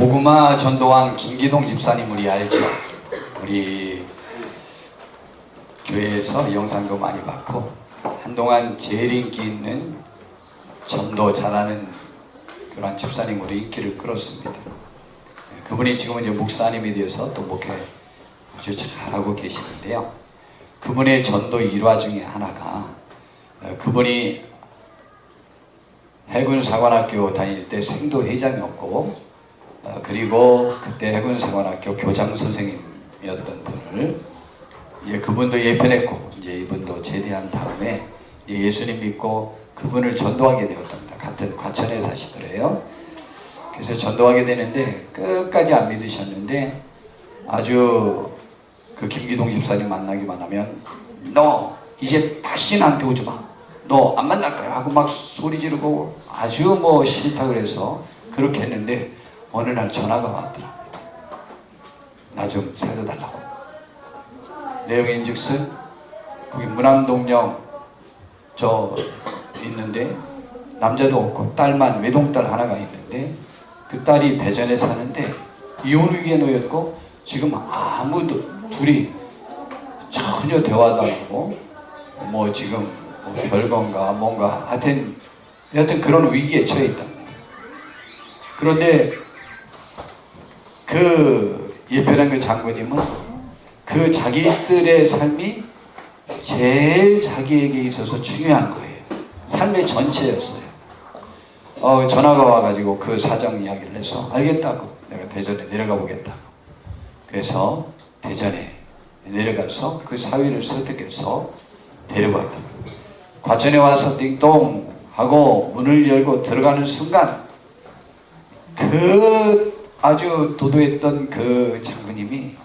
고구마 전도왕 김기동 집사님 우리 알죠? 우리 교회에서 영상도 많이 받고 한동안 제일 인기 있는 전도 잘하는 그런 집사님으로 인기를 끌었습니다. 그분이 지금은 이제 목사님이 되어서 또 목회 아주 잘하고 계시는데요. 그분의 전도 일화 중에 하나가 그분이 해군사관학교 다닐 때 생도회장이었고 그리고 그때 해군사관학교 교장 선생님이었던 분을 이제 그분도 예편했고 이제 이분도 제대한 다음에 예수님 믿고 그분을 전도하게 되었답니다. 같은 과천에 사시더래요. 그래서 전도하게 되는데 끝까지 안 믿으셨는데 아주 그 김기동 집사님 만나기만 하면 너 이제 다시 나한테 오지 마. 너 안 만날 거야 하고 막 소리 지르고 아주 뭐 싫다 그래서 그렇게 했는데 어느 날 전화가 왔더랍니다. 나 좀 살려달라고. 내용인즉슨 거기 문암동역 저 있는데 남자도 없고 딸만 외동딸 하나가 있는데 그 딸이 대전에 사는데 이혼 위기에 놓였고 지금 아무도 둘이 전혀 대화도 안 하고 뭐 지금 뭐 별건가 뭔가 하여튼 그런 위기에 처해 있답니다. 그런데 그 예편한 그 장군님은 그 자기들의 삶이 제일 자기에게 있어서 중요한 거예요. 삶의 전체였어요. 전화가 와가지고 그 사정 이야기를 해서 알겠다고 내가 대전에 내려가 보겠다고. 그래서 대전에 내려가서 그 사위를 설득해서 데려갔다. 과천에 와서 띵동 하고 문을 열고 들어가는 순간 그 아주 도도했던 그 장군님이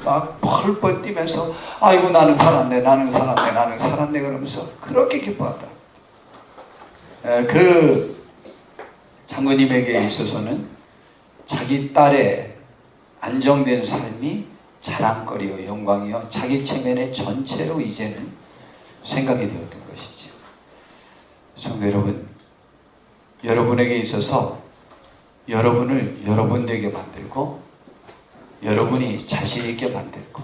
막 펄펄 뛰면서 아이고 나는 살았네 나는 살았네 나는 살았네 그러면서 그렇게 기뻐하다. 그 장군님에게 있어서는 자기 딸의 안정된 삶이 자랑거리요 영광이요 자기 체면의 전체로 이제는 생각이 되었던 것이죠. 성도 여러분, 여러분에게 있어서 여러분을 여러분 되게 만들고 여러분이 자신 있게 만들고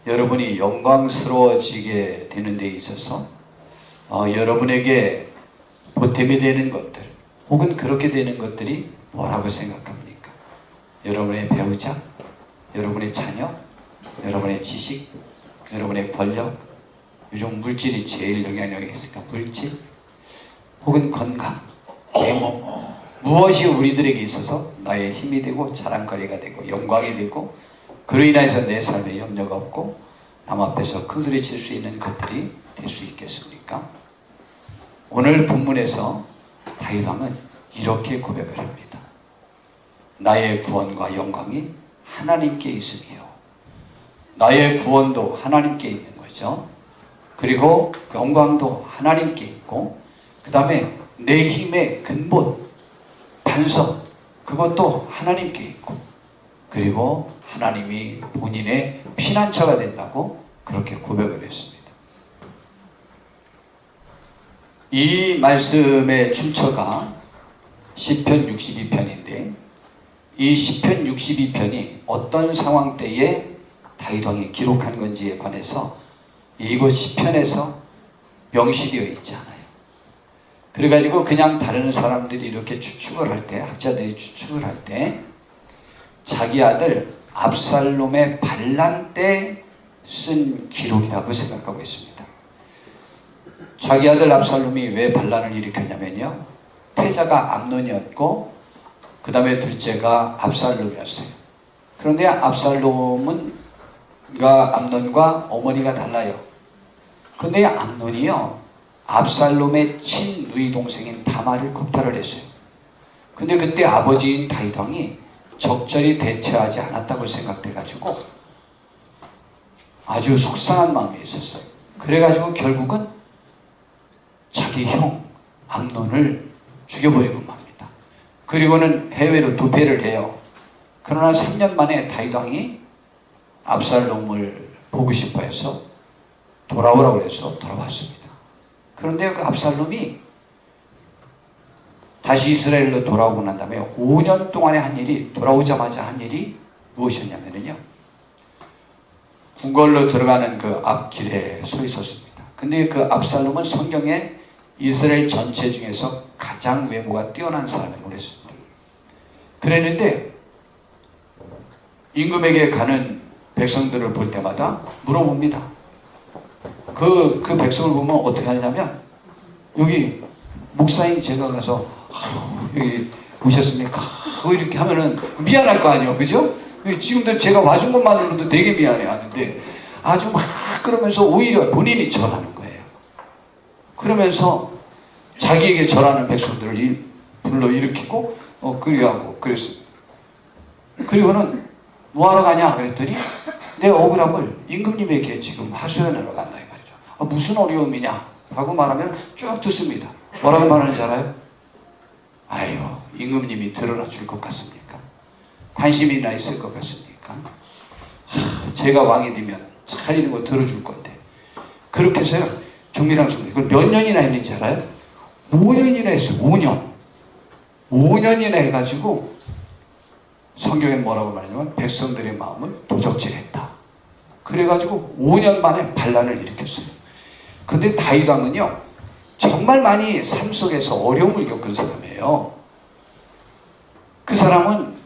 여러분이 영광스러워지게 되는 데 있어서 여러분에게 보탬이 되는 것들 혹은 그렇게 되는 것들이 뭐라고 생각합니까? 여러분의 배우자, 여러분의 자녀, 여러분의 지식, 여러분의 권력, 요즘 물질이 제일 영향력이 있으니까 물질 혹은 건강, 외모 무엇이 우리들에게 있어서 나의 힘이 되고 자랑거리가 되고 영광이 되고 그로 인해서 내 삶에 염려가 없고 남 앞에서 큰 소리 칠 수 있는 것들이 될 수 있겠습니까? 오늘 본문에서 다윗 왕은 이렇게 고백을 합니다. 나의 구원과 영광이 하나님께 있으며 나의 구원도 하나님께 있는 거죠. 그리고 영광도 하나님께 있고 그 다음에 내 힘의 근본 반석 그것도 하나님께 있고 그리고 하나님이 본인의 피난처가 된다고 그렇게 고백을 했습니다. 이 말씀의 출처가 시편 62편인데 이 시편 62편이 어떤 상황 때에 다윗 왕이 기록한 건지에 관해서 이곳 시편에서 명시되어 있지 않아요. 그래가지고 그냥 다른 사람들이 이렇게 추측을 할 때 학자들이 추측을 할 때 자기 아들 압살롬의 반란 때 쓴 기록이라고 생각하고 있습니다. 자기 아들 압살롬이 왜 반란을 일으켰냐면요. 태자가 암논이었고 그 다음에 둘째가 압살롬이었어요. 그런데 압살롬은 암논과 어머니가 달라요. 그런데 암논이요. 압살롬의 친누이 동생인 다말을 겁탈을 했어요. 근데 그때 아버지인 다윗 왕이 적절히 대처하지 않았다고 생각돼가지고 아주 속상한 마음이 있었어요. 그래가지고 결국은 자기 형 암논을 죽여버리고 맙니다. 그리고는 해외로 도피를 해요. 그러나 3년 만에 다윗 왕이 압살롬을 보고 싶어 해서 돌아오라고 해서 돌아왔습니다. 그런데 그 압살롬이 다시 이스라엘로 돌아오고 난 다음에 5년 동안에 한 일이, 돌아오자마자 한 일이 무엇이었냐면요, 궁궐로 들어가는 그 앞길에 서 있었습니다. 근데 그 압살롬은 성경에 이스라엘 전체 중에서 가장 외모가 뛰어난 사람이라고 그랬습니다. 그랬는데 임금에게 가는 백성들을 볼 때마다 물어봅니다. 그 백성을 보면 어떻게 하냐면, 여기 목사님 제가 가서 여기 오셨습니까? 이렇게 하면은 미안할 거 아니에요, 그죠? 지금도 제가 와준 것만으로도 되게 미안해 하는데, 아주 막 그러면서 오히려 본인이 절하는 거예요. 그러면서 자기에게 절하는 백성들을 불러 일으키고 그리하고 그랬습니다. 그리고는 뭐하러 가냐 그랬더니, 내 억울함을 임금님에게 지금 하소연하러 간다 이 말이죠. 무슨 어려움이냐 라고 말하면 쭉 듣습니다. 뭐라고 말하는지 알아요? 아유, 임금님이 드러나 줄 것 같습니까? 관심이나 있을 것 같습니까? 제가 왕이 되면 잘 이런 거 들어줄 건데. 그렇게 해서요, 종리랑 소리, 그걸 몇 년이나 했는지 알아요? 5년이나 했어요. 5년이나 해가지고 성경에 뭐라고 말하냐면 백성들의 마음을 도적질했다. 그래가지고 5년 만에 반란을 일으켰어요. 근데 다윗 왕은요, 정말 많이 삶 속에서 어려움을 겪은 사람이에요. 그 사람은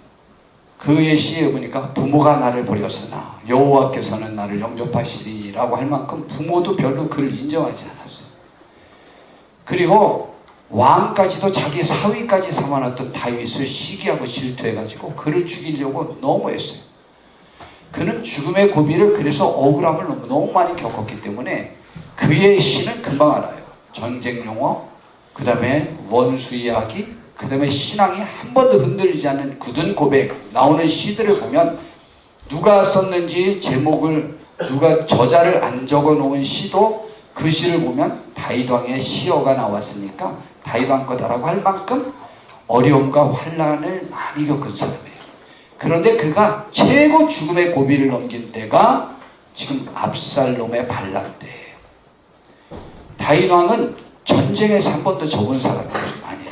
그의 시에 보니까 부모가 나를 버렸으나 여호와께서는 나를 영접하시리라고 할 만큼 부모도 별로 그를 인정하지 않았어요. 그리고 왕까지도 자기 사위까지 삼아놨던 다윗을 시기하고 질투해가지고 그를 죽이려고 너무 했어요. 그는 죽음의 고비를, 그래서 억울함을 너무 많이 겪었기 때문에 그의 시는 금방 알아요. 전쟁 용어, 그 다음에 원수 이야기, 그 다음에 신앙이 한 번도 흔들리지 않는 굳은 고백 나오는 시들을 보면, 누가 썼는지 제목을, 누가 저자를 안 적어 놓은 시도 그 시를 보면 다윗 왕의 시어가 나왔으니까 다윗 왕 거다라고 할 만큼 어려움과 환난을 많이 겪은 사람이에요. 그런데 그가 최고 죽음의 고비를 넘긴 때가 지금 압살롬의 반란 때예요. 다윗 왕은 전쟁에서 한 번도 져본 사람이 아니에요.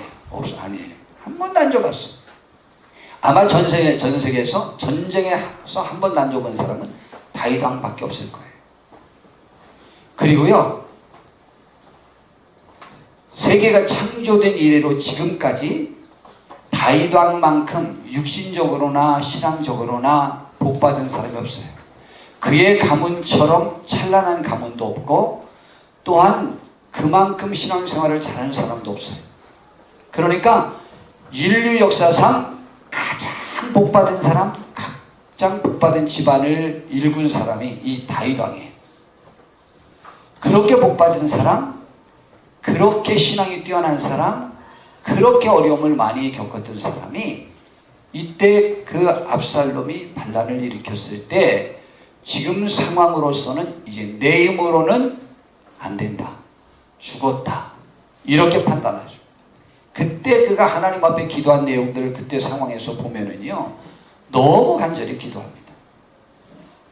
한 번도 안 져봤어. 아마 전 세계에서 전쟁에서 한 번도 안 져본 사람은 다윗 왕밖에 없을 거예요. 그리고요, 세계가 창조된 이래로 지금까지 다윗 왕만큼 육신적으로나 신앙적으로나 복받은 사람이 없어요. 그의 가문처럼 찬란한 가문도 없고, 또한 그만큼 신앙생활을 잘하는 사람도 없어요. 그러니까 인류 역사상 가장 복받은 사람, 가장 복받은 집안을 일군 사람이 이 다윗 왕이에요. 그렇게 복받은 사람, 그렇게 신앙이 뛰어난 사람, 그렇게 어려움을 많이 겪었던 사람이 이때 그 압살롬이 반란을 일으켰을 때 지금 상황으로서는 이제 내 힘으로는 안 된다, 죽었다, 이렇게 판단하죠. 그때 그가 하나님 앞에 기도한 내용들을 그때 상황에서 보면은요, 너무 간절히 기도합니다.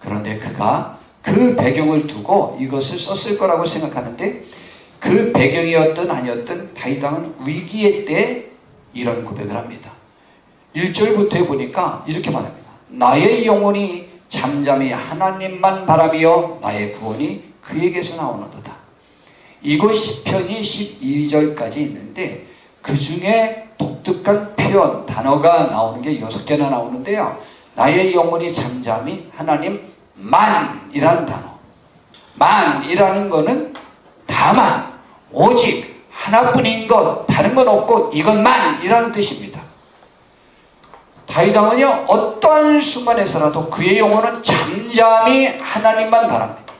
그런데 그가 그 배경을 두고 이것을 썼을 거라고 생각하는데, 그 배경이었든 아니었든 다윗 왕은 위기의 때 이런 고백을 합니다. 1절부터 보니까 이렇게 말합니다. 나의 영혼이 잠잠히 하나님만 바라며 나의 구원이 그에게서 나오는도다. 이곳 시편이 12절까지 있는데 그 중에 독특한 표현, 단어가 나오는 게 6개나 나오는데요. 나의 영혼이 잠잠히 하나님만이라는 단어. 만이라는 거는 다만, 오직 하나뿐인 것, 다른 건 없고 이것만이라는 뜻입니다. 다윗 왕은요, 어떠한 순간에서라도 그의 영혼은 잠잠히 하나님만 바랍니다.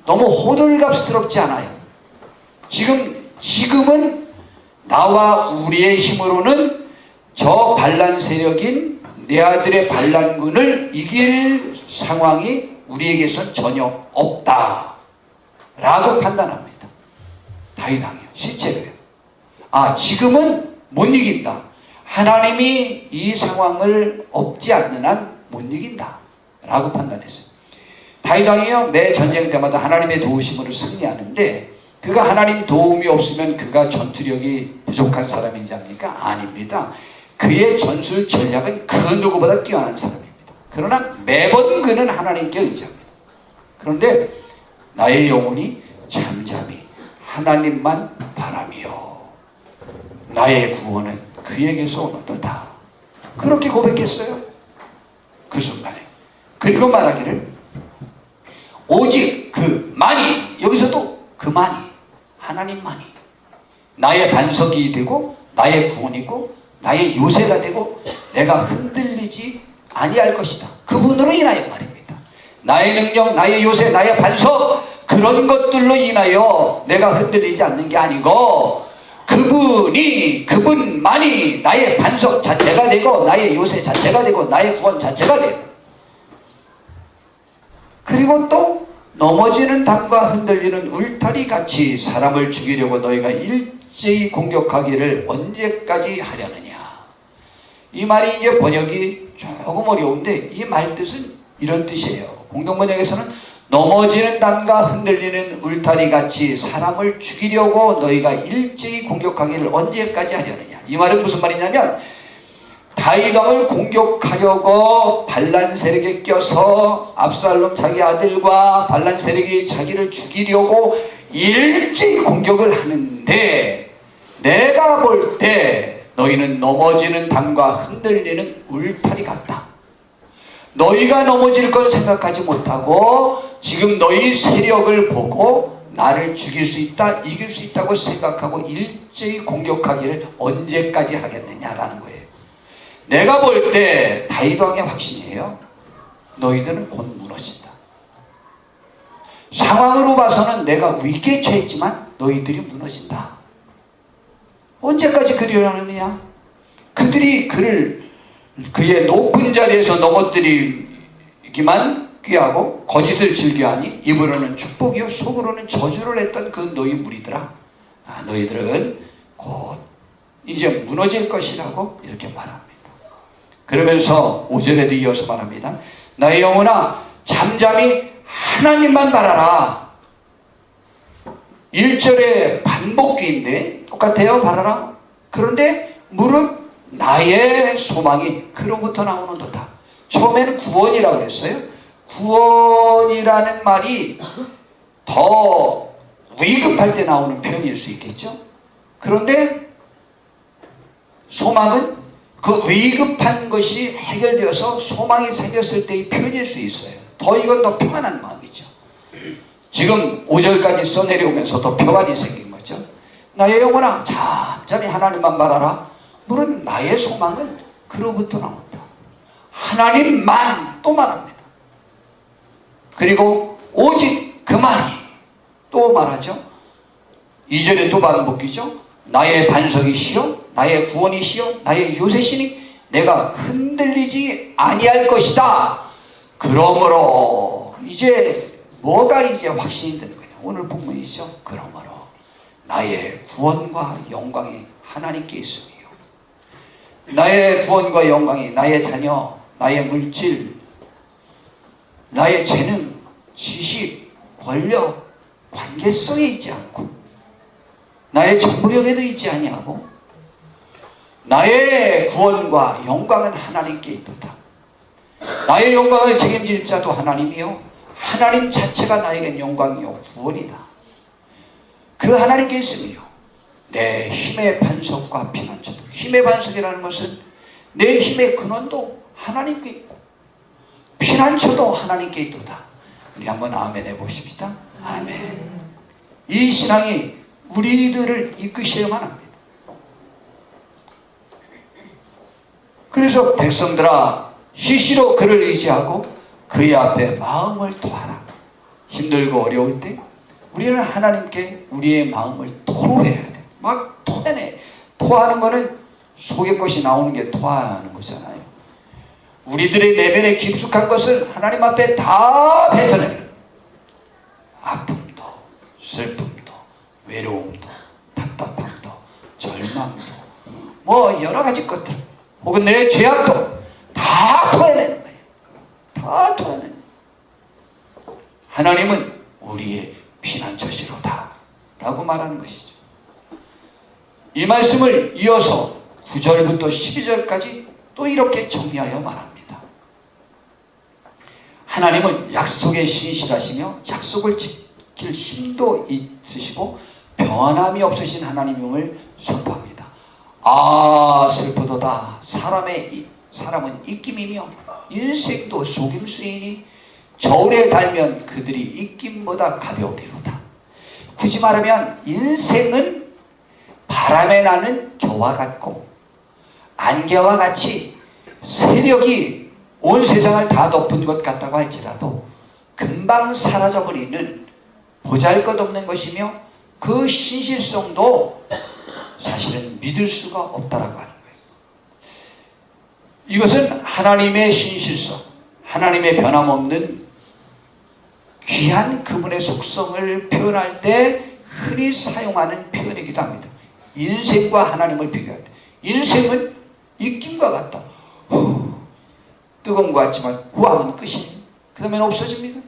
너무 호들갑스럽지 않아요. 지금은 나와 우리의 힘으로는 저 반란 세력인 내 아들의 반란군을 이길 상황이 우리에게선 전혀 없다 라고 판단합니다. 다윗 왕이요, 실제로요. 지금은 못 이긴다. 하나님이 이 상황을 없지 않는 한 못 이긴다 라고 판단했어요. 다윗 왕이요, 매 전쟁 때마다 하나님의 도우심으로 승리하는데 그가 하나님 도움이 없으면 그가 전투력이 부족한 사람인지 압니까? 아닙니다. 그의 전술 전략은 그 누구보다 뛰어난 사람입니다. 그러나 매번 그는 하나님께 의지합니다. 그런데 나의 영혼이 잠잠히 하나님만 바라며 나의 구원은 그에게서 오는도다. 그렇게 고백했어요. 그 순간에. 그리고 말하기를 오직 그만이, 여기서도 그만이, 하나님만이 나의 반석이 되고 나의 구원이고 나의 요새가 되고 내가 흔들리지 아니할 것이다. 그분으로 인하여 말입니다. 나의 능력, 나의 요새, 나의 반석, 그런 것들로 인하여 내가 흔들리지 않는 게 아니고 그분만이 나의 반석 자체가 되고 나의 요새 자체가 되고 나의 구원 자체가 되고, 그리고 또 넘어지는 담과 흔들리는 울타리 같이 사람을 죽이려고 너희가 일제히 공격하기를 언제까지 하려느냐. 이 말이 이제 번역이 조금 어려운데 이 말 뜻은 이런 뜻이에요. 공동번역에서는 넘어지는 담과 흔들리는 울타리 같이 사람을 죽이려고 너희가 일제히 공격하기를 언제까지 하려느냐. 이 말은 무슨 말이냐면 다윗 왕을 공격하려고 반란 세력에 껴서 압살롬 자기 아들과 반란 세력이 자기를 죽이려고 일제히 공격을 하는데 내가 볼 때 너희는 넘어지는 담과 흔들리는 울타리 같다. 너희가 넘어질 건 생각하지 못하고 지금 너희 세력을 보고 나를 죽일 수 있다, 이길 수 있다고 생각하고 일제히 공격하기를 언제까지 하겠느냐라는 거예요. 내가 볼 때 다윗 왕의 확신이에요. 너희들은 곧 무너진다. 상황으로 봐서는 내가 위기에 처했지만 너희들이 무너진다. 언제까지 그리려느냐? 그들이 그의 높은 자리에서 넘어뜨리기만 꾀하고 거짓을 즐겨하니 입으로는 축복이요 속으로는 저주를 했던 그 너희 무리들아, 너희들은 곧 이제 무너질 것이라고 이렇게 말합니다. 그러면서 5절에도 이어서 말합니다. 나의 영혼아 잠잠히 하나님만 바라라. 1절에 반복기인데 똑같아요. 바라라. 그런데 무릇 나의 소망이 그로부터 나오는도다. 처음에는 구원이라고 그랬어요. 구원이라는 말이 더 위급할 때 나오는 표현일 수 있겠죠. 그런데 소망은 그 위급한 것이 해결되어서 소망이 생겼을 때의 표현일 수 있어요. 이건 더 평안한 마음이죠. 지금 5절까지 써내려오면서 더 평안이 생긴 거죠. 나의 영혼아 잠잠히 하나님만 바라라. 물론 나의 소망은 그로부터 나온다. 하나님만 또 말합니다. 그리고 오직 그만이 또 말하죠. 2절에 또 반복이죠. 나의 반석이시여 나의 구원이시여 나의 요새시니 내가 흔들리지 아니할 것이다. 그러므로 이제 뭐가 이제 확신이 되는 거냐. 오늘 본문이죠. 그러므로 나의 구원과 영광이 하나님께 있으며 나의 구원과 영광이 나의 자녀, 나의 물질, 나의 재능, 지식, 권력, 관계성에 있지 않고 나의 정보력에도 있지 아니하고 나의 구원과 영광은 하나님께 있도다. 나의 영광을 책임질 자도 하나님이요 하나님 자체가 나에겐 영광이요 구원이다. 그 하나님께 있으며 내 힘의 반석과 피난처도, 힘의 반석이라는 것은 내 힘의 근원도 하나님께 있고 피난처도 하나님께 있도다. 우리 한번 아멘 해보십시다. 아멘. 이 신앙이 우리들을 이끄셔야만 합니다. 그래서 백성들아 시시로 그를 의지하고 그의 앞에 마음을 토하라. 힘들고 어려울 때 우리는 하나님께 우리의 마음을 토로해야 돼. 막 토해내. 토하는 거는 속의 것이 나오는 게 토하는 거잖아요. 우리들의 내면에 깊숙한 것을 하나님 앞에 다 뱉어내는, 아픔도 슬픔도 외로움도 답답함도 절망도 뭐 여러 가지 것들 혹은 내 죄악도 다 토해내는 거예요. 다 토해내는 거예요. 하나님은 우리의 피난처시로다 라고 말하는 것이죠. 이 말씀을 이어서 9절부터 12절까지 또 이렇게 정리하여 말합니다. 하나님은 약속에 신실하시며 약속을 지킬 힘도 있으시고 변함이 없으신 하나님임을 선포합니다. 아 슬프도다. 사람은 입김이며 인생도 속임수이니 저울에 달면 그들이 입김보다 가벼우리로다. 굳이 말하면 인생은 바람에 나는 겨와 같고 안개와 같이 세력이 온 세상을 다 덮은 것 같다고 할지라도 금방 사라져버리는 보잘것없는 것이며 그 신실성도 사실은 믿을 수가 없다라고 하는 거예요. 이것은 하나님의 신실성, 하나님의 변함없는 귀한 그분의 속성을 표현할 때 흔히 사용하는 표현이기도 합니다. 인생과 하나님을 비교할 때 인생은 입김과 같다. 뜨거운 것 같지만 후하면 끝이 그 다음에는 없어집니다.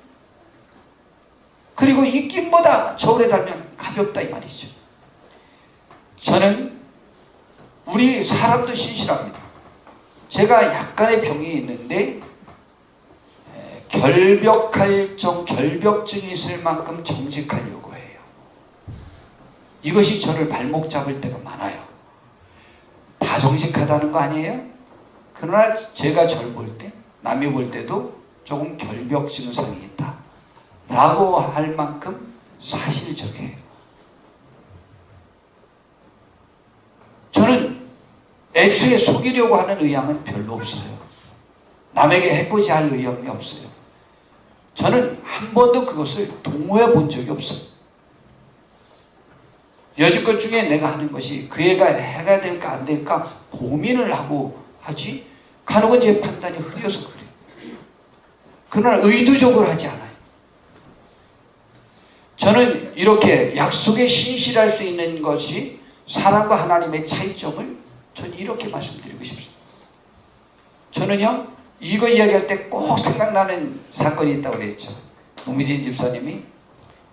그리고 입김보다 저울에 달면 가볍다 이 말이죠. 저는 우리 사람도 신실합니다. 제가 약간의 병이 있는데 결벽증이 있을 만큼 정직하려고 해요. 이것이 저를 발목 잡을 때가 많아요. 다 정직하다는 거 아니에요? 그러나 제가 저를 볼 때, 남이 볼 때도 조금 결벽 증상이 있다 라고 할 만큼 사실적이에요. 저는 애초에 속이려고 하는 의향은 별로 없어요. 남에게 해코지 할 의향이 없어요. 저는 한 번도 그것을 동호해 본 적이 없어요. 여지껏 중에 내가 하는 것이 그 애가 해가 될까 안 될까 고민을 하고 하지 가는 건 제 판단이 흐려서 그래요. 그러나 의도적으로 하지 않아요. 저는 이렇게 약속에 신실할 수 있는 것이 사람과 하나님의 차이점을 저는 이렇게 말씀드리고 싶습니다. 저는요 이거 이야기할 때 꼭 생각나는 사건이 있다고 그랬죠. 노미진 집사님이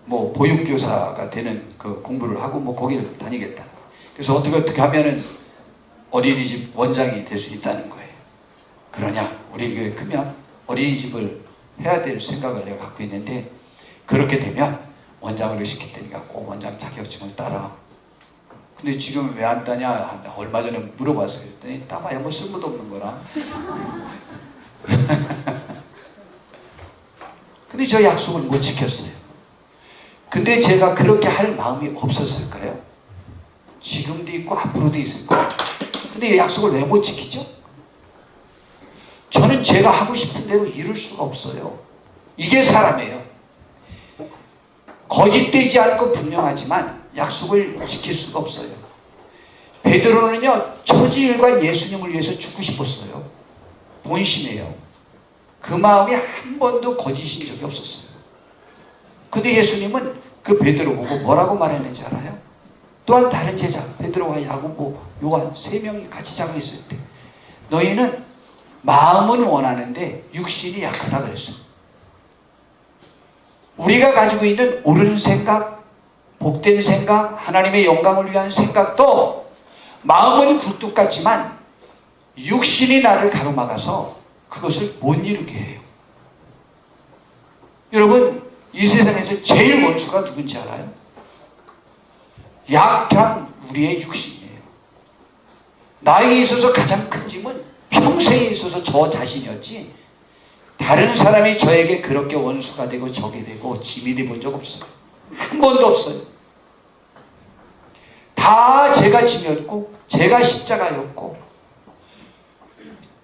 뭐 보육교사가 되는 그 공부를 하고 뭐 거기를 다니겠다. 그래서 어떻게 하면은 어린이집 원장이 될 수 있다는 거예요. 그러냐 우리 교회 크면 어린이집을 해야 될 생각을 내가 갖고 있는데 그렇게 되면 원장으로 시킬 테니까 꼭 원장 자격증을 따라. 근데 지금 왜 안 따냐 얼마 전에 물어봤어요. 그랬더니 따봐야 뭐 쓸모도 없는 거라. 근데 저 약속을 못 지켰어요. 근데 제가 그렇게 할 마음이 없었을까요? 지금도 있고 앞으로도 있을 거예요. 근데 이 약속을 왜 못 지키죠? 저는 제가 하고 싶은 대로 이룰 수가 없어요. 이게 사람이에요. 거짓되지 않고 분명하지만 약속을 지킬 수가 없어요. 베드로는요 처지일과 예수님을 위해서 죽고 싶었어요. 본심이에요. 그 마음이 한 번도 거짓인 적이 없었어요. 근데 예수님은 그 베드로 보고 뭐라고 말했는지 알아요? 또한 다른 제자 베드로와 야고보 요한 3명이 같이 자고 있을 때 너희는 마음은 원하는데 육신이 약하다 그랬어요. 우리가 가지고 있는 옳은 생각, 복된 생각, 하나님의 영광을 위한 생각도 마음은 굴뚝 같지만 육신이 나를 가로막아서 그것을 못 이루게 해요. 여러분 이 세상에서 제일 원수가 누군지 알아요? 약한 우리의 육신이에요. 나에게 있어서 가장 큰 짐은 평생에 있어서 저 자신이었지 다른 사람이 저에게 그렇게 원수가 되고 적이 되고 짐이 돼 본 적 없어요. 한 번도 없어요. 다 제가 짐이었고 제가 십자가였고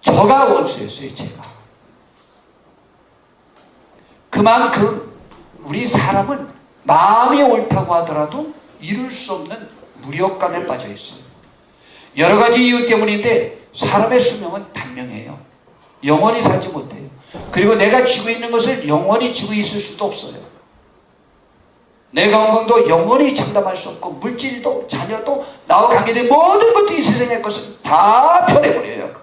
저가 원수였어요. 제가. 그만큼 우리 사람은 마음이 옳다고 하더라도 이룰 수 없는 무력감에 빠져 있어요. 여러 가지 이유 때문인데 사람의 수명은 단명해요. 영원히 살지 못해요. 그리고 내가 쥐고 있는 것을 영원히 쥐고 있을 수도 없어요. 내 건강도 영원히 장담할 수 없고 물질도 자녀도 나와 관계된 모든 것들이 세상의 것을 다 변해버려요.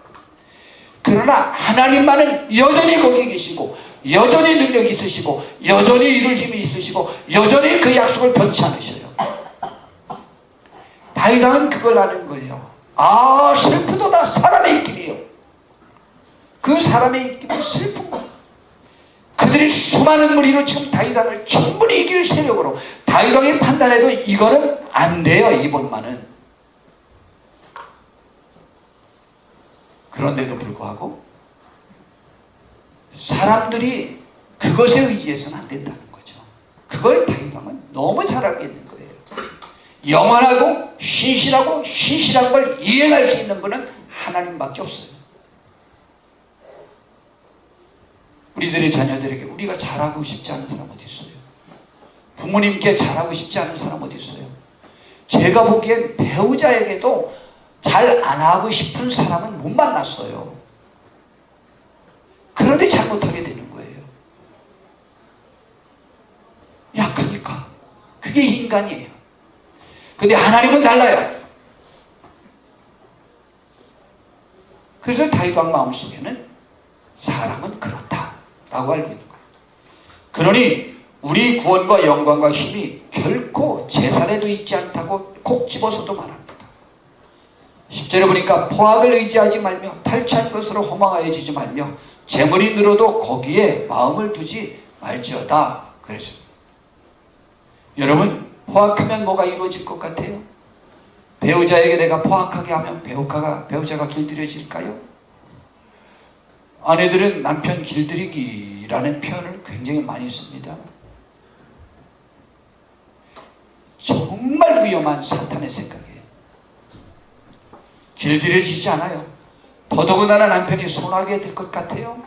그러나 하나님만은 여전히 거기 계시고 여전히 능력이 있으시고 여전히 이룰 힘이 있으시고 여전히 그 약속을 변치 않으셔요. 다윗왕은 그걸 아는 거예요. 아, 슬프도다 사람의 입김이요. 그 사람의 입김은 슬픈 거예요. 그들이 수많은 무리로 지금 다윗왕을 충분히 이길 세력으로 다윗왕이 판단해도 이거는 안 돼요. 이번만은. 그런데도 불구하고 사람들이 그것에 의지해서는 안 된다는 거죠. 그걸 다윗왕은 너무 잘 알고 있는 거예요. 영원하고 신실한 걸 이행할 수 있는 분은 하나님밖에 없어요. 우리들의 자녀들에게 우리가 잘하고 싶지 않은 사람 어디 있어요? 부모님께 잘하고 싶지 않은 사람 어디 있어요? 제가 보기엔 배우자에게도 잘 안 하고 싶은 사람은 못 만났어요. 그런데 잘못하게 되는 거예요. 약하니까. 그게 인간이에요. 근데 하나님은 달라요. 그래서 다윗왕 마음속에는 사람은 그렇다라고 알고 있는 거예요. 그러니 우리 구원과 영광과 힘이 결코 재산에도 있지 않다고 콕 집어서도 말합니다. 10절에 보니까 포악을 의지하지 말며 탈취한 것으로 허망하여지지 말며 재물이 늘어도 거기에 마음을 두지 말지어다 그랬습니다. 여러분, 포악하면 뭐가 이루어질 것 같아요? 배우자에게 내가 포악하게 하면 배우자가 길들여질까요? 아내들은 남편 길들이기라는 표현을 굉장히 많이 씁니다. 정말 위험한 사탄의 생각이에요. 길들여지지 않아요. 더더군다나 남편이 손하게 될 것 같아요.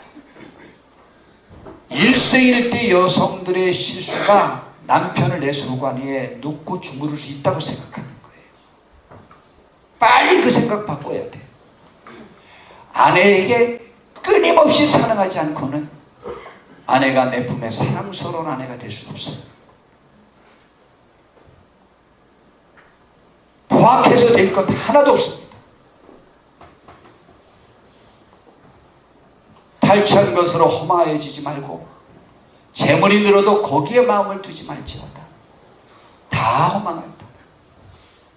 일생일대 여성들의 실수가 남편을 내 소관 위에 눕고 주무를 수 있다고 생각하는 거예요. 빨리 그 생각 바꿔야 돼요. 아내에게 끊임없이 사랑하지 않고는 아내가 내 품에 사랑스러운 아내가 될 수 없어요. 포악해서 될 것 하나도 없습니다. 탈취한 것으로 허망하여지지 말고 재물이 늘어도 거기에 마음을 두지 말지어다. 다 허망합니다.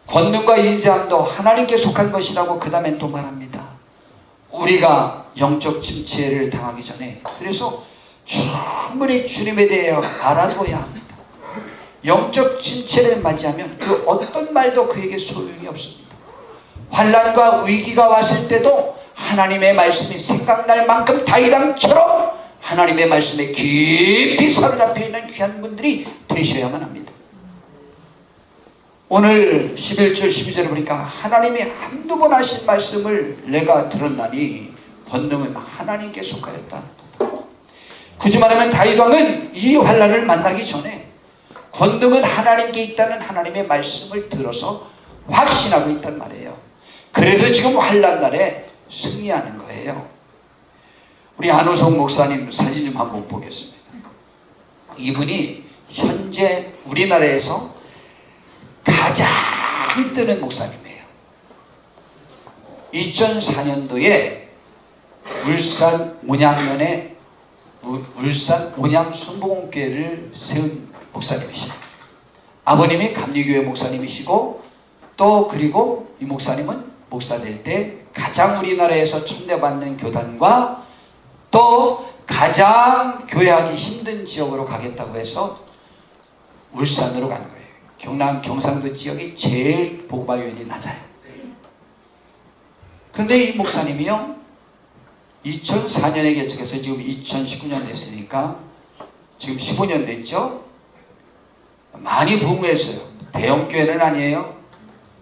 권능과 인자함도 하나님께 속한 것이라고 그 다음엔 또 말합니다. 우리가 영적 침체를 당하기 전에 그래서 충분히 주님에 대해 알아둬야 합니다. 영적 침체를 맞이하면 그 어떤 말도 그에게 소용이 없습니다. 환난과 위기가 왔을 때도 하나님의 말씀이 생각날 만큼 다윗왕처럼 하나님의 말씀에 깊이 사로잡혀 있는 귀한 분들이 되셔야만 합니다. 오늘 11절 12절을 보니까 하나님이 한두 번 하신 말씀을 내가 들었나니 권능은 하나님께 속하였다. 굳이 말하면 다윗왕은 이 환난을 만나기 전에 권능은 하나님께 있다는 하나님의 말씀을 들어서 확신하고 있단 말이에요. 그래서 지금 환난날에 승리하는 거예요. 우리 안호성 목사님 사진 좀 한번 보겠습니다. 이분이 현재 우리나라에서 가장 뜨는 목사님이에요. 2004년도에 울산 온양면에 울산 온양 순복음교회를 세운 목사님이십니다. 아버님이 감리교회 목사님이시고 또 그리고 이 목사님은 목사 될 때 가장 우리나라에서 천대받는 교단과 또 가장 교회하기 힘든 지역으로 가겠다고 해서 울산으로 간 거예요. 경남 경상도 지역이 제일 복음화율이 낮아요. 그런데 이 목사님이요 2004년에 개척해서 지금 2019년 됐으니까 지금 15년 됐죠. 많이 부흥했어요. 대형 교회는 아니에요.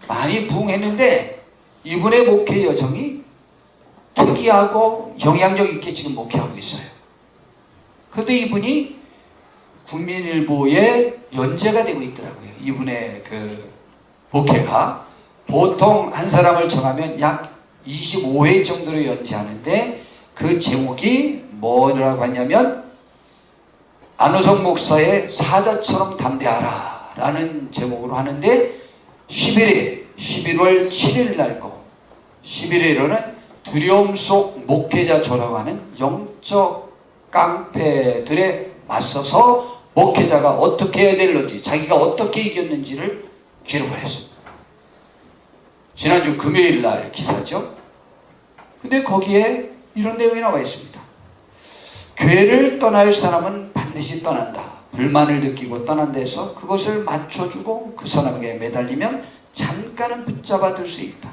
많이 부흥했는데 이분의 목회 여정이 특이하고 영향력 있게 지금 목회하고 있어요. 그런데 이분이 국민일보에 연재가 되고 있더라고요. 이분의 그 목회가 보통 한 사람을 정하면 약 25회 정도로 연재하는데 그 제목이 뭐라고 하냐면 안호성 목사의 사자처럼 담대하라 라는 제목으로 하는데 11월 7일 날고 11일에는 두려움 속 목회자 조라고 하는 영적 깡패들에 맞서서 목회자가 어떻게 해야 될는지 자기가 어떻게 이겼는지를 기록을 했습니다. 지난주 금요일 날 기사죠. 근데 거기에 이런 내용이 나와 있습니다. 교회를 떠날 사람은 반드시 떠난다. 불만을 느끼고 떠난 데서 그것을 맞춰주고 그 사람에게 매달리면 잠깐은 붙잡아둘 수 있다.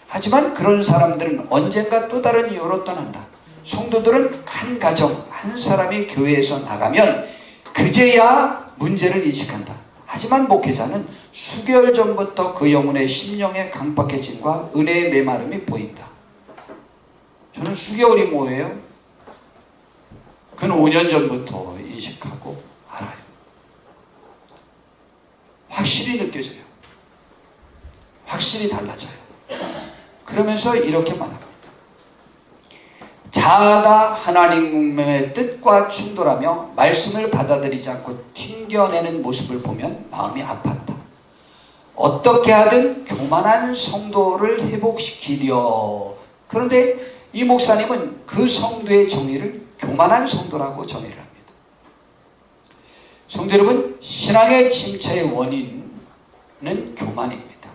하지만 그런 사람들은 언젠가 또 다른 이유로 떠난다. 성도들은 한 가정, 한 사람이 교회에서 나가면 그제야 문제를 인식한다. 하지만 목회자는 수개월 전부터 그 영혼의 심령의 강박해짐과 은혜의 메마름이 보인다. 저는 수개월이 뭐예요? 그건 5년 전부터 인식하고 알아요. 확실히 느껴져요. 확실히 달라져요. 그러면서 이렇게 말합니다. 자아가 하나님의 뜻과 충돌하며 말씀을 받아들이지 않고 튕겨내는 모습을 보면 마음이 아팠다. 어떻게 하든 교만한 성도를 회복시키려. 그런데 이 목사님은 그 성도의 정의를 교만한 성도라고 정의를 합니다. 성도 여러분, 신앙의 침체의 원인은 교만입니다.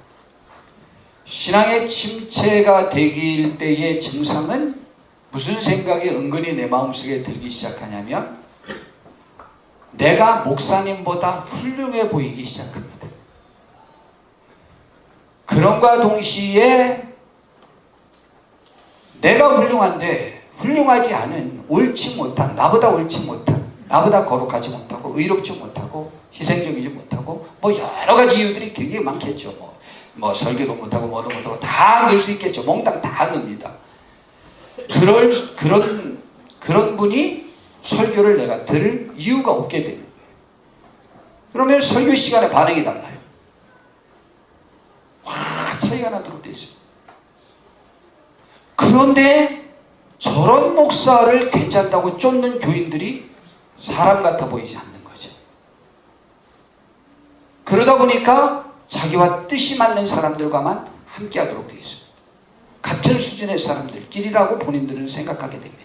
신앙의 침체가 되길 때의 증상은 무슨 생각이 은근히 내 마음속에 들기 시작하냐면 내가 목사님보다 훌륭해 보이기 시작합니다. 그런과 동시에 내가 훌륭한데 훌륭하지 않은, 옳지 못한, 나보다 옳지 못한, 나보다 거룩하지 못하고 의롭지 못하고 희생적이지 못하고 뭐 여러 가지 이유들이 굉장히 많겠죠. 뭐 설교도 못하고 뭐도 못하고 다 넣을 수 있겠죠. 몽땅 다 넣습니다. 그런 분이 설교를 내가 들을 이유가 없게 되는 거예요. 그러면 설교 시간에 반응이 달라요. 확 차이가 나도록 되어 있습니다. 그런데 저런 목사를 괜찮다고 쫓는 교인들이 사람 같아 보이지 않는 거죠. 그러다 보니까 자기와 뜻이 맞는 사람들과만 함께 하도록 되어 있습니다. 같은 수준의 사람들끼리라고 본인들은 생각하게 됩니다.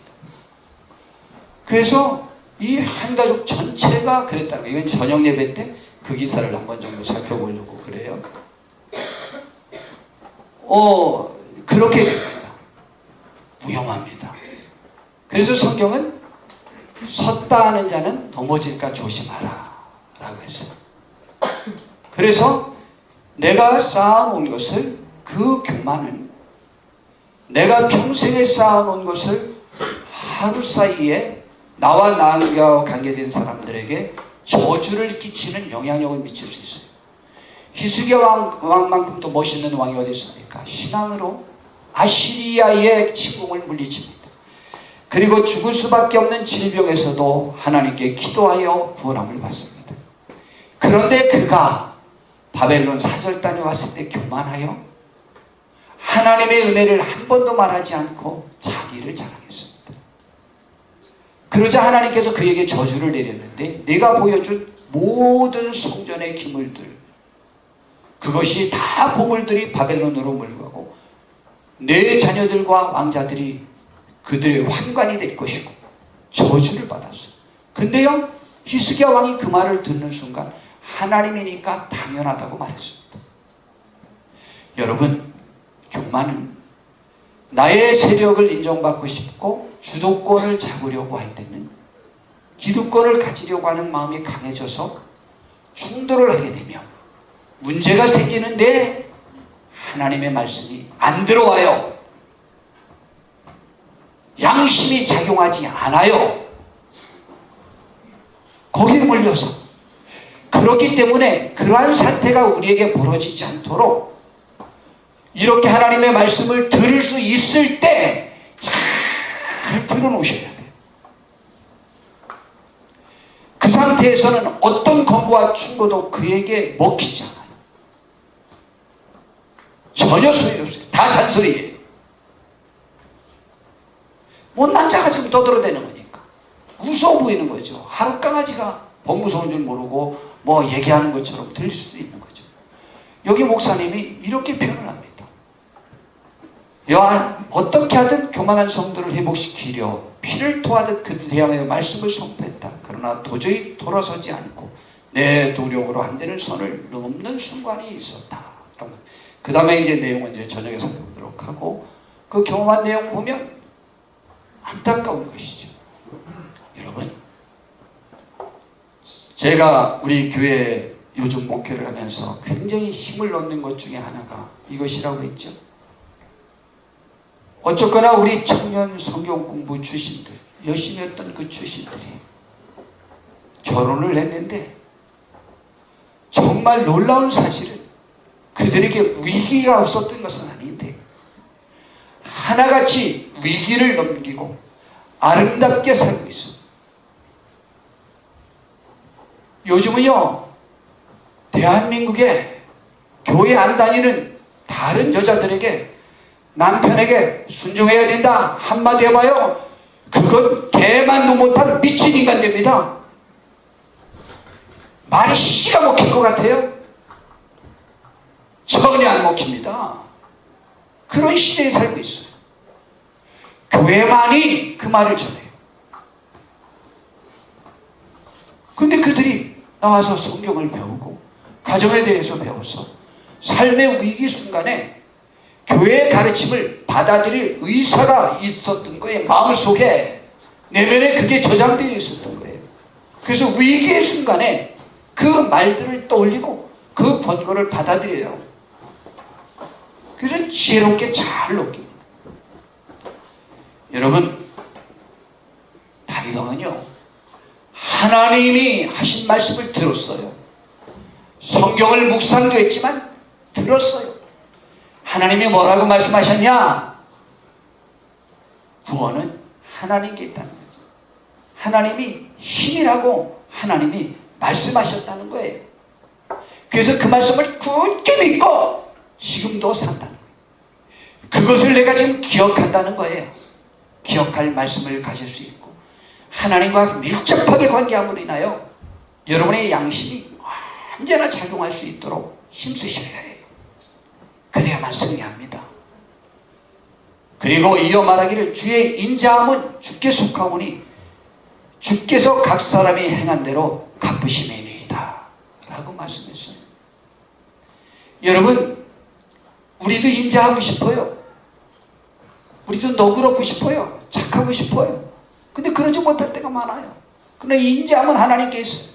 그래서 이 한 가족 전체가 그랬다는 거예요. 이건 저녁 예배 때 그 기사를 한번 정도 살펴보려고 그래요. 그렇게 됩니다. 위험합니다. 그래서 성경은 섰다 하는 자는 넘어질까 조심하라 라고 했어요. 그래서 내가 쌓아놓은 것을, 그 교만은 내가 평생에 쌓아놓은 것을 하루 사이에 나와 나와 관계된 사람들에게 저주를 끼치는 영향력을 미칠 수 있어요. 히스기야 왕만큼 또 멋있는 왕이 어디 있습니까? 신앙으로 아시리아의 침공을 물리칩니다. 그리고 죽을 수밖에 없는 질병에서도 하나님께 기도하여 구원함을 받습니다. 그런데 그가 바벨론 사절단에 왔을 때 교만하여 하나님의 은혜를 한 번도 말하지 않고 자기를 자랑했습니다. 그러자 하나님께서 그에게 저주를 내렸는데, 내가 보여준 모든 성전의 기물들, 그것이 다 보물들이 바벨론으로 몰려가고 내 자녀들과 왕자들이 그들의 환관이 될 것이고 저주를 받았어요. 근데요, 히스기야 왕이 그 말을 듣는 순간 하나님이니까 당연하다고 말했습니다. 여러분, 교만은 나의 세력을 인정받고 싶고 주도권을 잡으려고 할 때는, 기득권을 가지려고 하는 마음이 강해져서 충돌을 하게 되면 문제가 생기는데 하나님의 말씀이 안 들어와요. 양심이 작용하지 않아요. 거기에 몰려서. 그렇기 때문에 그러한 사태가 우리에게 벌어지지 않도록 이렇게 하나님의 말씀을 들을 수 있을 때 잘 들어놓으셔야 돼요. 그 상태에서는 어떤 권고와 충고도 그에게 먹히지 않아요. 전혀 소용없어요. 다 잔소리예요. 못난 자가 지금 떠들어대는 거니까 무서워 보이는 거죠. 하루 강아지가 법 무서운 줄 모르고 뭐 얘기하는 것처럼 들릴 수도 있는 거죠. 여기 목사님이 이렇게 표현을 합니다. 여호와 어떻게 하든 교만한 성도를 회복시키려 피를 토하듯 그들 향하여 말씀을 선포했다. 그러나 도저히 돌아서지 않고 내 노력으로 안 되는 선을 넘는 순간이 있었다. 그 다음에 이제 내용은 이제 저녁에 살펴보도록 하고, 그 경험한 내용 보면 안타까운 것이죠. 여러분, 제가 우리 교회 요즘 목회를 하면서 굉장히 힘을 얻는 것 중에 하나가 이것이라고 했죠. 어쨌거나 우리 청년 성경 공부 출신들, 열심히 했던 그 출신들이 결혼을 했는데, 정말 놀라운 사실은 그들에게 위기가 없었던 것은 아닌데 하나같이 위기를 넘기고 아름답게 살고 있어. 요즘은요, 대한민국에 교회 안 다니는 다른 여자들에게 남편에게 순종해야 된다 한마디 해봐요, 그건 개만도 못한 미친 인간 됩니다. 말이 씨가 먹힐 것 같아요? 전혀 안 먹힙니다. 그런 시대에 살고 있어요. 교회만이 그 말을 전해요. 근데 그들이 나와서 성경을 배우고 가정에 대해서 배워서 삶의 위기 순간에 교회의 가르침을 받아들일 의사가 있었던 거예요. 마음속에, 내면에 그게 저장되어 있었던 거예요. 그래서 위기의 순간에 그 말들을 떠올리고 그 권고를 받아들여요. 그래서 지혜롭게 잘 넘깁니다. 여러분, 다윗 왕은요, 하나님이 하신 말씀을 들었어요. 성경을 묵상도 했지만 들었어요. 하나님이 뭐라고 말씀하셨냐? 구원은 하나님께 있다는 거죠. 하나님이 힘이라고 하나님이 말씀하셨다는 거예요. 그래서 그 말씀을 굳게 믿고 지금도 산다는 거예요. 그것을 내가 지금 기억한다는 거예요. 기억할 말씀을 가질 수 있고 하나님과 밀접하게 관계함으로 인하여 여러분의 양심이 언제나 작용할 수 있도록 힘쓰셔야 해요. 그래야만 승리합니다. 그리고 이어 말하기를, 주의 인자함은 주께 속하오니 주께서 각 사람이 행한 대로 갚으시매니이다 라고 말씀했어요. 여러분, 우리도 인자하고 싶어요. 우리도 너그럽고 싶어요. 착하고 싶어요. 근데 그러지 못할 때가 많아요. 그러나 인자함은 하나님께 있어요.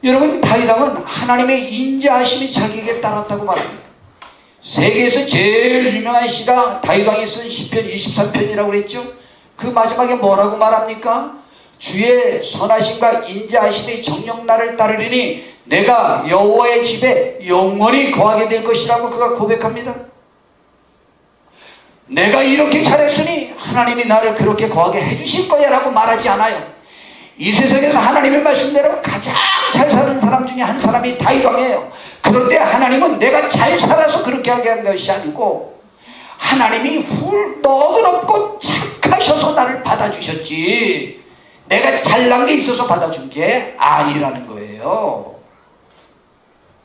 여러분, 다윗왕은 하나님의 인자하심이 자기에게 따랐다고 말합니다. 세계에서 제일 유명한 시가 다윗왕이 쓴 시편 23편이라고 그랬죠. 그 마지막에 뭐라고 말합니까? 주의 선하심과 인자하심이 정녕 나를 따르리니 내가 여호와의 집에 영원히 거하게 될 것이라고 그가 고백합니다. 내가 이렇게 잘했으니 하나님이 나를 그렇게 거하게 해주실 거야 라고 말하지 않아요. 이 세상에서 하나님의 말씀대로 가장 잘 사는 사람 중에 한 사람이 다윗왕이에요. 그런데 하나님은 내가 잘 살아서 그렇게 하게 한 것이 아니고 하나님이 너그럽고 착하셔서 나를 받아주셨지, 내가 잘난 게 있어서 받아준 게 아니라는 거예요.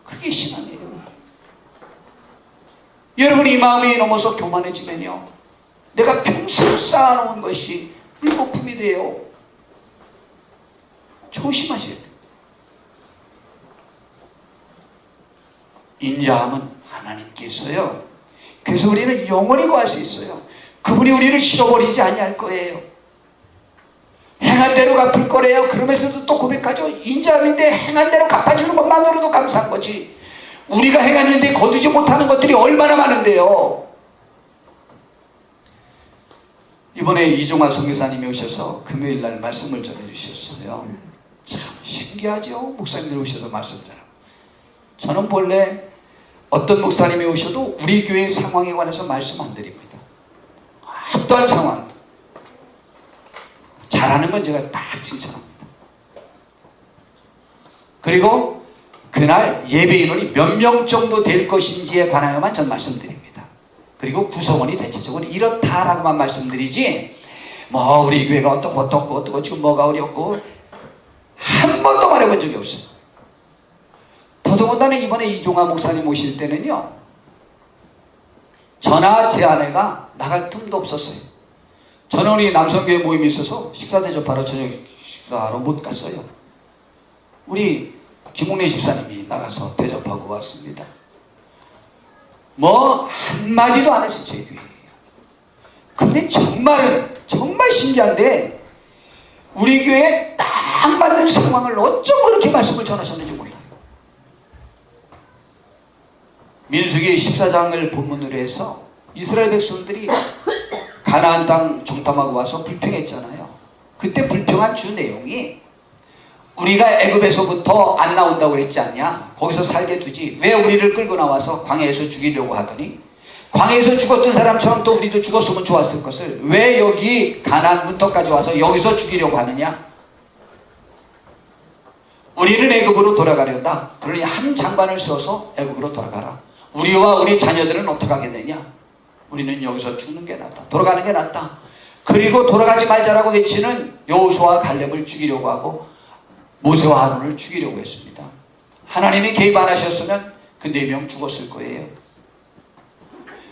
그게 신앙이에요. 여러분, 이 마음이 넘어서 교만해지면요, 내가 평생 쌓아놓은 것이 물거품이 돼요. 조심하셔야 돼요. 인자함은 하나님께서요, 그래서 우리는 영원히 구할 수 있어요. 그분이 우리를 실어버리지 아니할 거예요. 행한 대로 갚을 거래요. 그러면서도 또 고백하죠. 인자함인데 행한 대로 갚아주는 것만으로도 감사한 거지, 우리가 행했는데 거두지 못하는 것들이 얼마나 많은데요. 이번에 이종환 선교사님이 오셔서 금요일날 말씀을 전해주셨어요. 참 신기하죠. 목사님들 오셔서 말씀 전하고. 저는 본래 어떤 목사님이 오셔도 우리 교회 상황에 관해서 말씀 안 드립니다. 어떠한 상황도 잘하는 건 제가 딱 칭찬합니다. 그리고 그날 예배 인원이 몇 명 정도 될 것인지에 관하여만 전 말씀드립니다. 그리고 구성원이 대체적으로 이렇다라고만 말씀드리지, 뭐 우리 교회가 어떻고 지금 뭐가 어렵고 한 번도 말해본 적이 없어요. 더더군다나 이번에 이종환 목사님 오실 때는요, 저나 제 아내가 나갈 틈도 없었어요. 저는 우리 남성교회 모임이 있어서 식사 대접하러 저녁 식사하러 못 갔어요. 우리 김웅래 집사님이 나가서 대접하고 왔습니다. 뭐 한마디도 안 했어요. 저희 교회예요. 근데 정말 신기한데 우리 교회에 딱 맞는 상황을 어쩜 그렇게 말씀을 전하셨는지 몰라요. 민수기 14장을 본문으로 해서 이스라엘 백성들이 가나안 땅 정탐하고 와서 불평했잖아요. 그때 불평한 주 내용이 우리가 애굽에서부터 안 나온다고 그랬지 않냐? 거기서 살게 두지 왜 우리를 끌고 나와서 광야에서 죽이려고 하더니 광야에서 죽었던 사람처럼 또 우리도 죽었으면 좋았을 것을 왜 여기 가나안 문턱까지 와서 여기서 죽이려고 하느냐? 우리는 애굽으로 돌아가려다. 그러니 한 장관을 세워서 애굽으로 돌아가라. 우리와 우리 자녀들은 어떻게 하겠느냐? 우리는 여기서 죽는 게 낫다. 돌아가는 게 낫다. 그리고 돌아가지 말자라고 외치는 여호수아와 갈렙을 죽이려고 하고 모세와 아론을 죽이려고 했습니다. 하나님이 개입 안 하셨으면 그 4명 죽었을 거예요.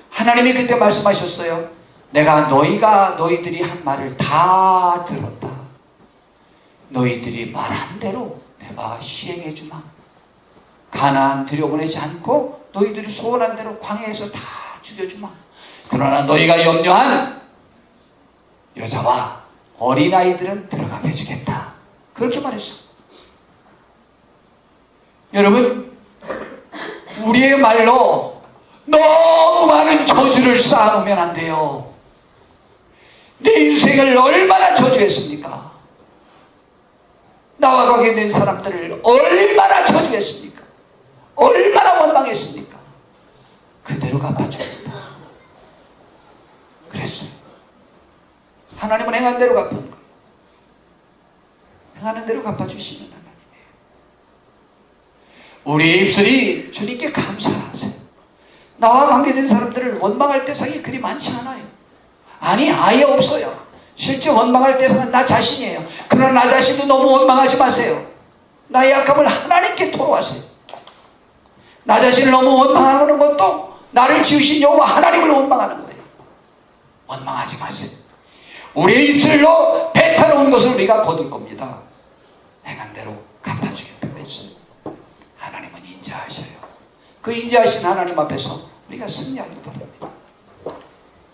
하나님이 그때 말씀하셨어요. 내가 너희들이 한 말을 다 들었다. 너희들이 말한 대로 내가 시행해 주마. 가나안 들여보내지 않고 너희들이 소원한 대로 광야에서 다 죽여주마. 그러나 너희가 염려한 여자와 어린아이들은 들어가게 해주겠다. 그렇게 말했어. 여러분, 우리의 말로 너무 많은 저주를 쌓아놓으면 안 돼요. 내 인생을 얼마나 저주했습니까? 나와 관계된 사람들을 얼마나 저주했습니까? 얼마나 원망했습니까? 그대로 갚아줍니다. 그랬어요. 하나님은 행한 대로 갚은 거예요. 행하는 대로 갚아주시는 하나님이에요. 우리의 입술이 주님께 감사하세요. 나와 관계된 사람들을 원망할 대상이 그리 많지 않아요. 아니, 아예 없어요. 실제 원망할 대상은 나 자신이에요. 그러나 나 자신도 너무 원망하지 마세요. 나의 약함을 하나님께 토로하세요. 나 자신을 너무 원망하는 것도 나를 지으신 여호와 하나님을 원망하는 거예요. 원망하지 마세요. 우리의 입술로 뱉어놓은 것을 우리가 거둘 겁니다. 행한 대로 갚아주겠다고 했어요. 하나님은 인자하셔요. 그 인자하신 하나님 앞에서 우리가 승리하길 바랍니다.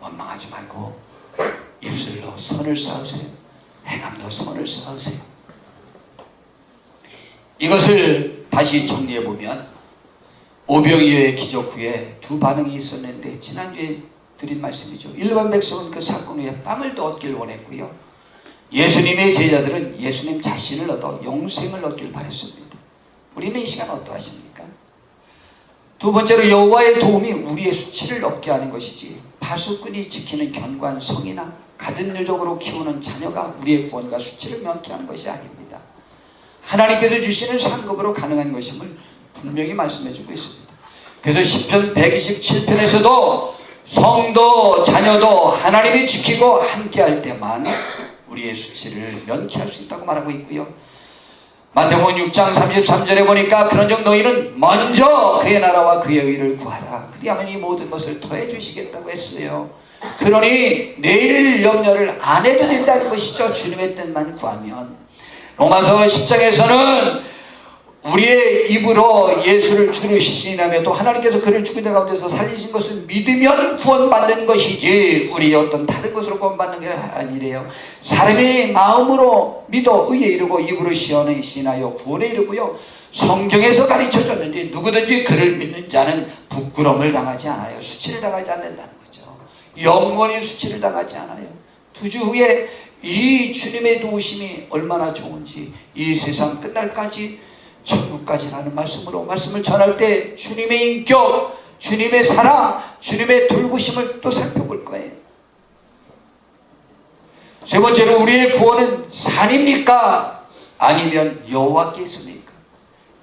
원망하지 말고 입술로 선을 쌓으세요. 행함도 선을 쌓으세요. 이것을 다시 정리해보면 오병이어의 기적 후에 두 반응이 있었는데 지난주에 드린 말씀이죠. 일반 백성은 그 사건 후에 빵을 더 얻길 원했고요. 예수님의 제자들은 예수님 자신을 얻어 영생을 얻길 바랬습니다. 우리는 이 시간 어떠하십니까? 두 번째로 여호와의 도움이 우리의 수치를 얻게 하는 것이지 파수꾼이 지키는 견고한 성이나 갖은 유족으로 키우는 자녀가 우리의 구원과 수치를 명쾌하는 것이 아닙니다. 하나님께서 주시는 상급으로 가능한 것임을 분명히 말씀해주고 있습니다. 그래서 시편 127편에서도 성도 자녀도 하나님이 지키고 함께할 때만 우리의 수치를 면케할 수 있다고 말하고 있고요. 마태복음 6장 33절에 보니까 그런즉 너희는 먼저 그의 나라와 그의 의를 구하라. 그리하면 이 모든 것을 더해 주시겠다고 했어요. 그러니 내일 염려를 안 해도 된다는 것이죠. 주님의 뜻만 구하면. 로마서 10장에서는 우리의 입으로 예수를 주로 시인하며 또 하나님께서 그를 죽은 자 가운데서 살리신 것을 믿으면 구원받는 것이지 우리 어떤 다른 것으로 구원받는 게 아니래요. 사람이 마음으로 믿어 의에 이르고 입으로 시인하여 구원에 이르고요. 성경에서 가르쳐줬는지 누구든지 그를 믿는 자는 부끄러움을 당하지 않아요. 수치를 당하지 않는다는 거죠. 영원히 수치를 당하지 않아요. 2주 후에 이 주님의 도우심이 얼마나 좋은지 이 세상 끝날까지 천국까지라는 말씀으로 말씀을 전할 때 주님의 인격, 주님의 사랑, 주님의 돌보심을 또 살펴볼 거예요. 세 번째로 우리의 구원은 산입니까? 아니면 여호와께 있습니까?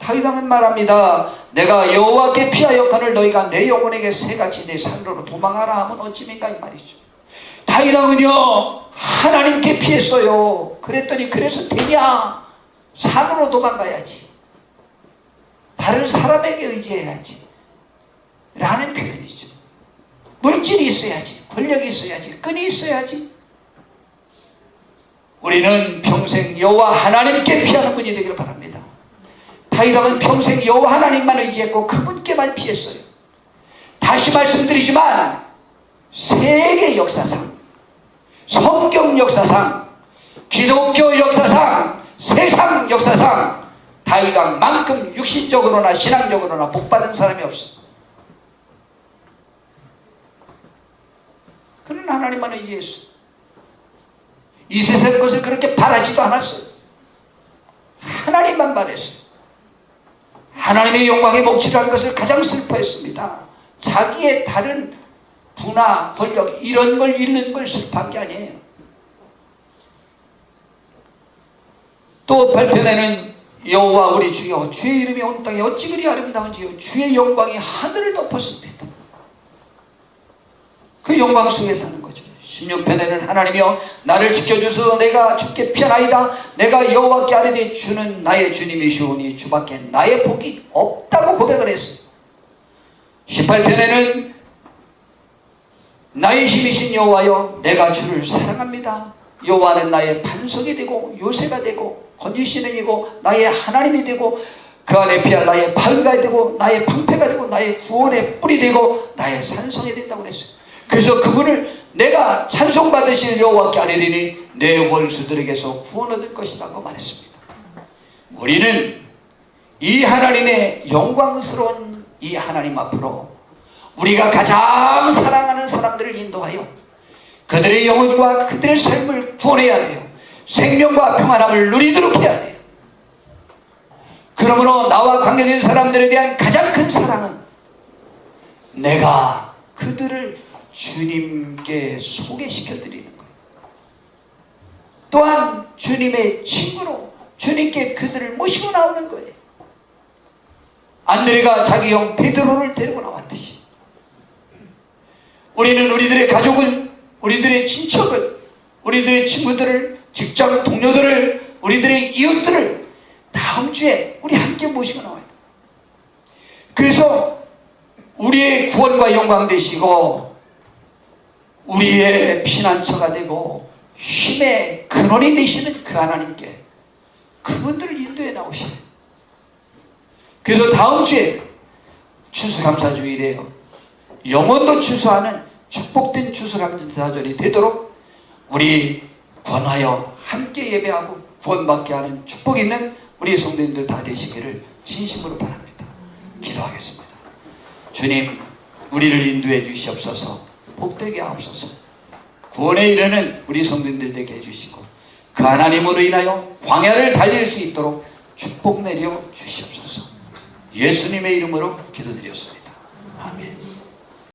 다윗왕은 말합니다. 내가 여호와께 피하였거늘 너희가 내 영혼에게 새같이 내 산으로 도망하라 하면 어찌민가 이 말이죠. 다윗왕은요 하나님께 피했어요. 그랬더니 그래서 되냐? 산으로 도망가야지. 다른 사람에게 의지해야지 라는 표현이죠. 물질이 있어야지, 권력이 있어야지, 끈이 있어야지. 우리는 평생 여호와 하나님께 피하는 분이 되기를 바랍니다. 다윗왕은 평생 여호와 하나님만 의지했고 그분께만 피했어요. 다시 말씀드리지만 세계 역사상, 성경 역사상, 기독교 역사상, 세상 역사상 다윗왕만큼 육신적으로나 신앙적으로나 복받은 사람이 없어. 그는 하나님만 의지했어. 이 세상 것을 그렇게 바라지도 않았어. 하나님만 바랬어. 하나님의 영광에 몫이라는 것을 가장 슬퍼했습니다. 자기의 다른 부나 권력 이런 걸 잃는 걸 슬퍼한 게 아니에요. 또 8편에는 여호와 우리 주여 주의 이름이 온 땅에 어찌 그리 아름다운지요 주의 영광이 하늘을 덮었습니다. 그 영광 속에 사는 거죠. 16편에는 하나님이여 나를 지켜주소서 내가 주께 피하나이다. 내가 여호와께 아뢰되 주는 나의 주님이시오니 주밖에 나의 복이 없다고 고백을 했어요. 18편에는 나의 힘이신 여호와여 내가 주를 사랑합니다. 여호와는 나의 반석이 되고 요새가 되고 건지시는 이고 나의 하나님이 되고 그 안에 피할 나의 바위가 되고 나의 방패가 되고 나의 구원의 뿔이 되고 나의 산성이 된다고 그랬어요. 그래서 그분을 내가 찬송받으실 여호와께 아뢰리니 내 원수들에게서 구원 얻을 것이라고 말했습니다. 우리는 이 하나님의 영광스러운 이 하나님 앞으로 우리가 가장 사랑하는 사람들을 인도하여 그들의 영혼과 그들의 삶을 구원해야 돼요. 생명과 평안함을 누리도록 해야 돼요. 그러므로 나와 관계된 사람들에 대한 가장 큰 사랑은 내가 그들을 주님께 소개시켜 드리는 거예요. 또한 주님의 친구로 주님께 그들을 모시고 나오는 거예요. 안드레가 자기 형 베드로를 데리고 나왔듯이 우리는 우리들의 가족을, 우리들의 친척을, 우리들의 친구들을, 직장 동료들을, 우리들의 이웃들을 다음 주에 우리 함께 모시고 나와요. 그래서 우리의 구원과 영광 되시고 우리의 피난처가 되고 힘의 근원이 되시는 그 하나님께 그분들을 인도해 나오셔요. 그래서 다음 주에 추수감사주일이에요. 영혼도 추수하는 축복된 추수감사절이 되도록 우리 권하여 함께 예배하고 구원받게 하는 축복 있는 우리 성도님들 다 되시기를 진심으로 바랍니다. 기도하겠습니다. 주님, 우리를 인도해 주시옵소서. 복되게 하옵소서. 구원에 이르는 우리 성도님들 되게 해주시고 그 하나님으로 인하여 광야를 달릴 수 있도록 축복 내려 주시옵소서. 예수님의 이름으로 기도드렸습니다. 아멘.